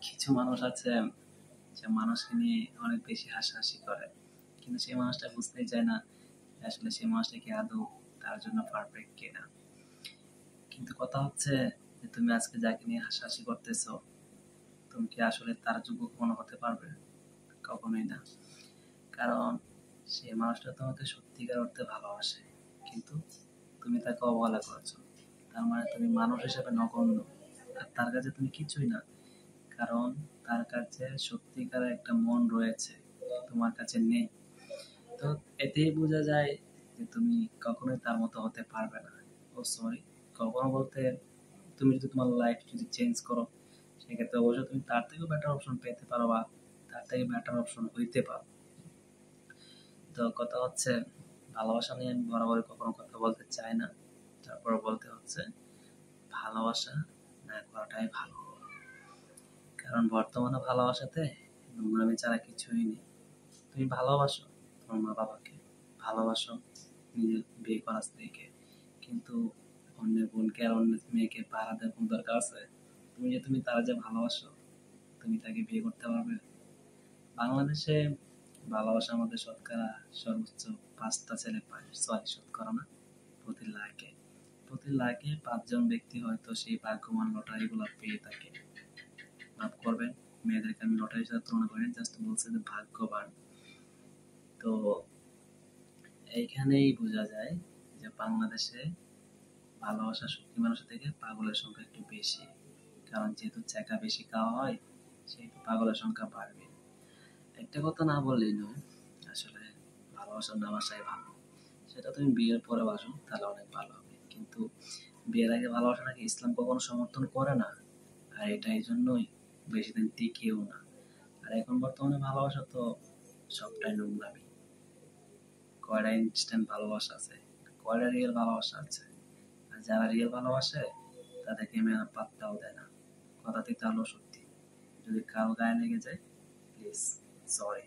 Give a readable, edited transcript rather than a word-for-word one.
কিছু মানুষ আছে যে মানুষকে নিয়ে অনেক বেশি হাসাহাসি করে, কিন্তু সেই মানুষটা বুঝতেই চায় না যে আসলে সেই মানুষটা কি আদৌ তার জন্য পারফেক্ট কিনা। কিন্তু কথা হচ্ছে যে তুমি আজকে যাকে নিয়ে হাসাহাসি করতেছো, তুমি কি আসলে তার যোগ্য কখনো হতে পারবে? কখনোই না। কারণ সেই মানুষটা তোমাকে সত্যিকার অর্থে ভালোবাসে, কিন্তু তুমি তাকে অবহেলা করেছো। তার মানে তুমি মানুষ হিসেবে নগণ্য, আর তার কাছে তুমি কিছুই না। কারণ তার কাছে সত্যিকার একটা মন রয়েছে, তোমার কাছে নেই। তো এতেই বোঝা যায় যে তুমি কখনোই তার মতো হতে পারবে না। ও সরি, কখনো বলতে তুমি যদি তোমার লাইফ যদি চেঞ্জ করো, সেক্ষেত্রে অবশ্যই তুমি তার থেকেও বেটার অপশন পেতে পারো, বা তার থেকে বেটার অপশন হইতে পারো। তো কথা হচ্ছে, ভালোবাসা নিয়ে আমি বরাবরই কখনো কথা বলতে চাই না। তারপর বলতে হচ্ছে, ভালোবাসা না করাটাই ভালো। কারণ বর্তমানে ভালোবাসাতে নোংরামি ছাড়া কিছুই নেই। তুমি ভালোবাসো তোমার মা বাবাকে, ভালোবাসো নিজের বিয়ে করা স্ত্রীকে, কিন্তু অন্যের বোনকে আর অন্যের মেয়েকে পাহারা দেওয়ার কোন দরকার আছে? তুমি তারা যে ভালোবাসো, তুমি তাকে বিয়ে করতে পারবে? বাংলাদেশে ভালোবাসার মধ্যে শতকরা সর্বোচ্চ 5টা ছেলে পায়, সরি শতকরা না, প্রতি লাখে 5জন ব্যক্তি হয়তো সেই ভাগ্যবান লটারি গুলা পেয়ে থাকে। মাফ করবেন, মেয়েদেরকে আমি লটারির সাথে তুলনা করি, জাস্ট বলছে যে ভাগ্যবান। তো এইখানেই বোঝা যায় যে বাংলাদেশে ভালোবাসা সত্যি মানুষের থেকে পাগলের সংখ্যা একটু বেশি। কারণ যেহেতু চাকা বেশি খাওয়া হয়, সেহেতু পাগলের সংখ্যা বাড়বে। একটা কথা না বললেই নয়, আসলে ভালোবাসার নাম আসাই ভালো। সেটা তুমি বিয়ের পরে বাসো তাহলে অনেক ভালো হবে, কিন্তু বিয়ের আগে ভালোবাসাটাকে ইসলাম কখনো সমর্থন করে না। আর এটা এই জন্যই বেশি দিন টিকেও না। আর এখন বর্তমানে ভালোবাসা তো সবটাই নোংরামি। কয়টা ইনস্ট্যান্ট ভালোবাসা আছে, কয়টা রিয়েল ভালোবাসা আছে? আর যারা রিয়েল ভালোবাসে তাদেরকে মেয়েরা পাত্তাও দেয় না। কথাটি তাহলে সত্যি। যদি কারো গায়ে লেগে যায়, প্লিজ সরি।